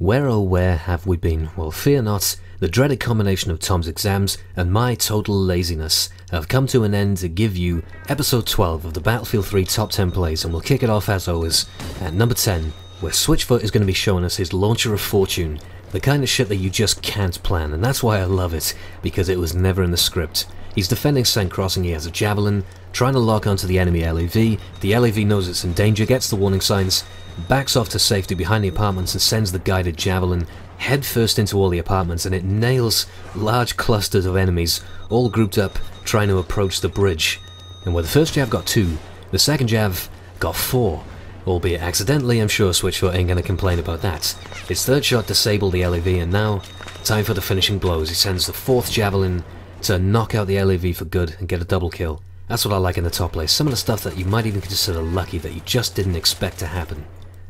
Where oh where have we been? Well, fear not, the dreaded combination of Tom's exams and my total laziness have come to an end to give you episode 12 of the Battlefield 3 top 10 plays, and we'll kick it off as always at number 10, where Switchfoot is going to be showing us his launcher of fortune, the kind of shit that you just can't plan, and that's why I love it, because it was never in the script. He's defending St. Crossing, he has a javelin, trying to lock onto the enemy LAV, the LAV knows it's in danger, gets the warning signs, backs off to safety behind the apartments and sends the guided javelin head first into all the apartments, and it nails large clusters of enemies all grouped up trying to approach the bridge. And where the first jav got 2, the second jav got 4, albeit accidentally. I'm sure Switchfoot ain't gonna complain about that. His third shot disabled the LAV, and now time for the finishing blows. He sends the 4th javelin to knock out the LAV for good and get a double kill. That's what I like in the top place, some of the stuff that you might even consider lucky that you just didn't expect to happen.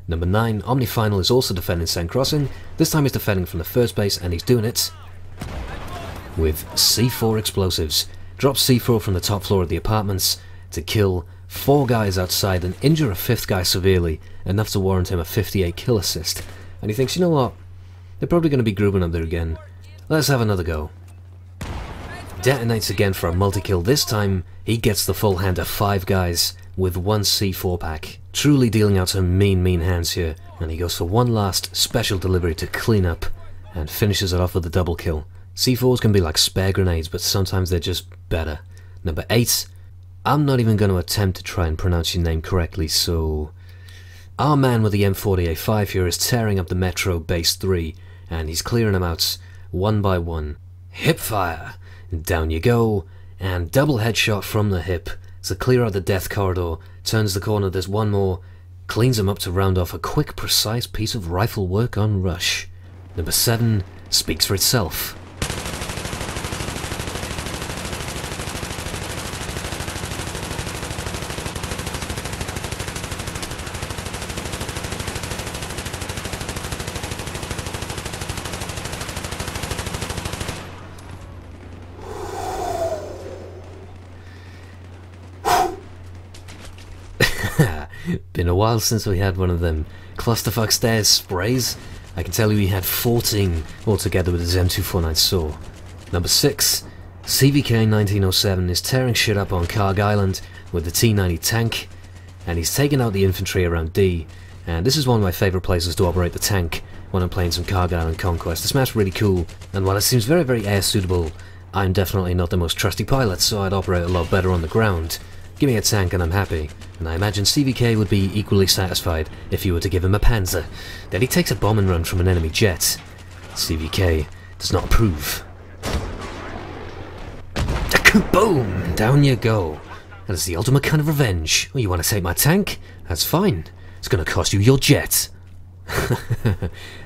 Number 9, Omnifinal is also defending St. Crossing. This time he's defending from the first base, and he's doing it with C4 explosives. Drops C4 from the top floor of the apartments to kill 4 guys outside and injure a 5th guy severely, enough to warrant him a 58 kill assist. And he thinks, you know what, they're probably going to be grouping up there again. Let's have another go. Detonates again for a multi-kill. This time he gets the full hand of 5 guys with 1 C4 pack. Truly dealing out some mean hands here, and he goes for one last special delivery to clean up and finishes it off with a double kill. C4s can be like spare grenades, but sometimes they're just better. Number 8, I'm not even going to attempt to try and pronounce your name correctly, so our man with the M40A5 here is tearing up the Metro Base 3, and he's clearing them out one by one. Hip fire! Down you go, and double headshot from the hip to clear out the death corridor, turns the corner, there's one more, cleans him up to round off a quick, precise piece of rifle work on Rush. Number 7 speaks for itself. Been a while since we had one of them clusterfuck stairs sprays. I can tell you he had 14 altogether with his M249 saw. Number 6, CVK 1907 is tearing shit up on Karg Island with the T90 tank, and he's taking out the infantry around D, and this is one of my favourite places to operate the tank when I'm playing some Karg Island Conquest. This map's really cool, and while it seems very air suitable, I'm definitely not the most trusty pilot, so I'd operate a lot better on the ground. Give me a tank and I'm happy, and I imagine CVK would be equally satisfied if you were to give him a Panzer. Then he takes a bombing run from an enemy jet. CVK does not approve. Boom! Down you go. That is the ultimate kind of revenge. Oh, you want to take my tank? That's fine. It's going to cost you your jet.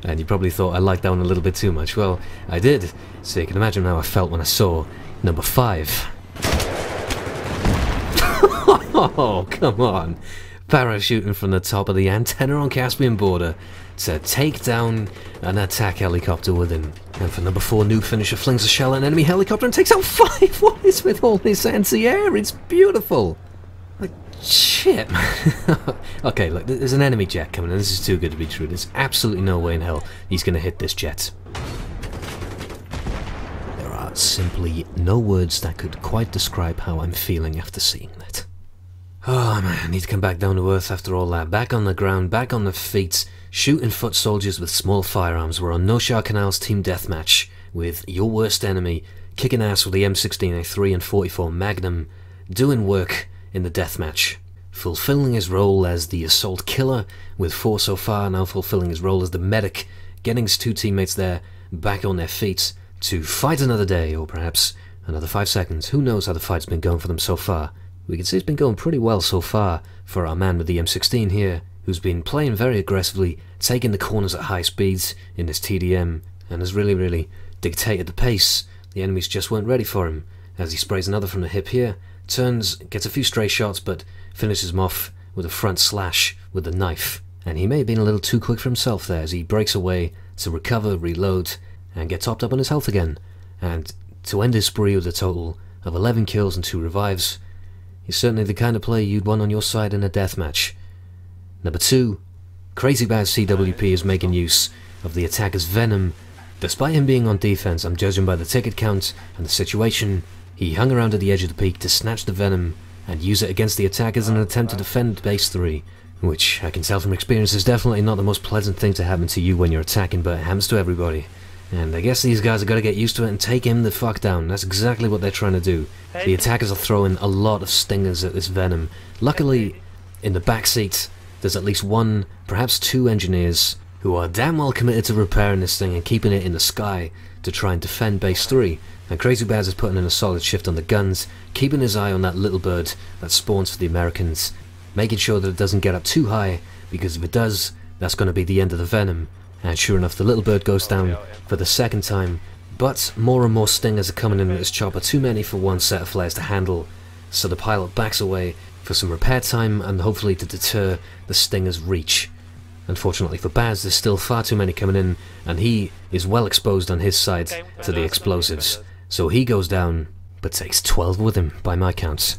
And you probably thought I liked that one a little bit too much. Well, I did. So you can imagine how I felt when I saw number 5. Oh, come on. Parachuting from the top of the antenna on Caspian border to take down an attack helicopter with him. And for number 4, Noob Finisher flings a shell at an enemy helicopter and takes out 5. What is with all this anti-air? It's beautiful. Like, shit, man. Okay, look, there's an enemy jet coming in. This is too good to be true. There's absolutely no way in hell he's going to hit this jet. There are simply no words that could quite describe how I'm feeling after seeing that. Oh man, I need to come back down to earth after all that. Back on the ground, back on the feet, shooting foot soldiers with small firearms. We're on Noshaw Canal's team deathmatch with your worst enemy, kicking ass with the M16A3 and 44 Magnum, doing work in the deathmatch. Fulfilling his role as the assault killer, with 4 so far, now fulfilling his role as the medic, getting his 2 teammates there back on their feet to fight another day, or perhaps another 5 seconds. Who knows how the fight's been going for them so far. We can see it's been going pretty well so far for our man with the M16 here, who's been playing very aggressively, taking the corners at high speeds in this TDM, and has really dictated the pace. The enemies just weren't ready for him, as he sprays another from the hip here, turns, gets a few stray shots, but finishes him off with a front slash with the knife. And he may have been a little too quick for himself there, as he breaks away to recover, reload, and get topped up on his health again. And to end his spree with a total of 11 kills and 2 revives, he's certainly the kind of player you'd want on your side in a deathmatch. Number 2, Crazy Bad CWP is making use of the attacker's venom. Despite him being on defense, I'm judging by the ticket count and the situation, he hung around at the edge of the peak to snatch the venom and use it against the attackers in an attempt to defend base 3, which I can tell from experience is definitely not the most pleasant thing to happen to you when you're attacking, but it happens to everybody. And I guess these guys are going to get used to it and take him the fuck down. That's exactly what they're trying to do. The attackers are throwing a lot of stingers at this venom. Luckily, in the back seat, there's at least one, perhaps two engineers who are damn well committed to repairing this thing and keeping it in the sky to try and defend base 3. And Crazy Bears is putting in a solid shift on the guns, keeping his eye on that little bird that spawns for the Americans, making sure that it doesn't get up too high, because if it does, that's going to be the end of the venom. And sure enough, the little bird goes down for the second time, but more and more stingers are coming in at this chopper, too many for one set of flares to handle, so the pilot backs away for some repair time and hopefully to deter the stinger's reach. Unfortunately for Baz, there's still far too many coming in, and he is well exposed on his side to the explosives, so he goes down, but takes 12 with him by my counts.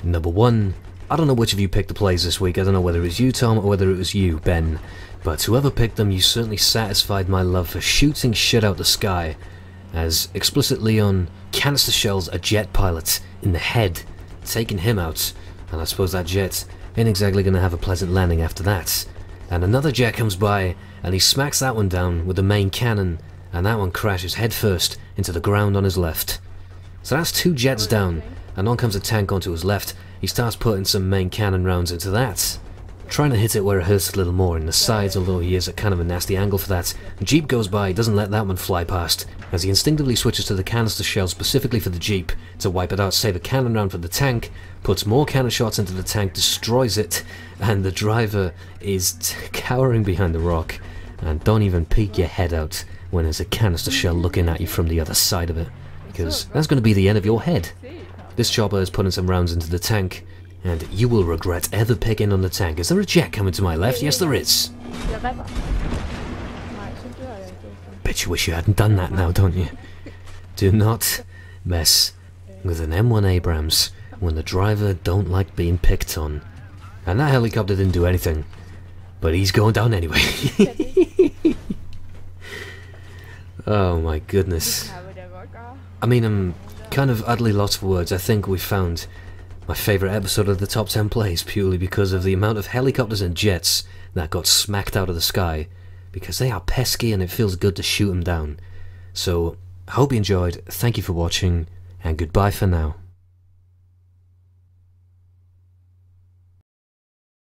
Number 1, I don't know which of you picked the plays this week. I don't know whether it was you, Tom, or whether it was you, Ben, but whoever picked them, you certainly satisfied my love for shooting shit out the sky, as Explicit Leon canister shells a jet pilot in the head, taking him out, and I suppose that jet ain't exactly going to have a pleasant landing after that. And another jet comes by, and he smacks that one down with the main cannon, and that one crashes headfirst into the ground on his left. So that's 2 jets down, and on comes a tank onto his left. He starts putting some main cannon rounds into that, trying to hit it where it hurts a little more in the sides, although he is at kind of a nasty angle for that. Jeep goes by, doesn't let that one fly past, as he instinctively switches to the canister shell specifically for the Jeep to wipe it out, save a cannon round for the tank, puts more cannon shots into the tank, destroys it, and the driver is cowering behind the rock, and don't even peek your head out when there's a canister shell looking at you from the other side of it, because that's going to be the end of your head. This chopper is putting some rounds into the tank, and you will regret ever picking on the tank. Is there a jet coming to my left? Yes, there is. Bet you wish you hadn't done that now, don't you? Do not mess with an M1 Abrams when the driver don't like being picked on. And that helicopter didn't do anything, but he's going down anyway. Oh my goodness. I mean, I'm kind of utterly lost for words. I think we found my favourite episode of the top 10 plays purely because of the amount of helicopters and jets that got smacked out of the sky, because they are pesky and it feels good to shoot them down. So, I hope you enjoyed, thank you for watching, and goodbye for now.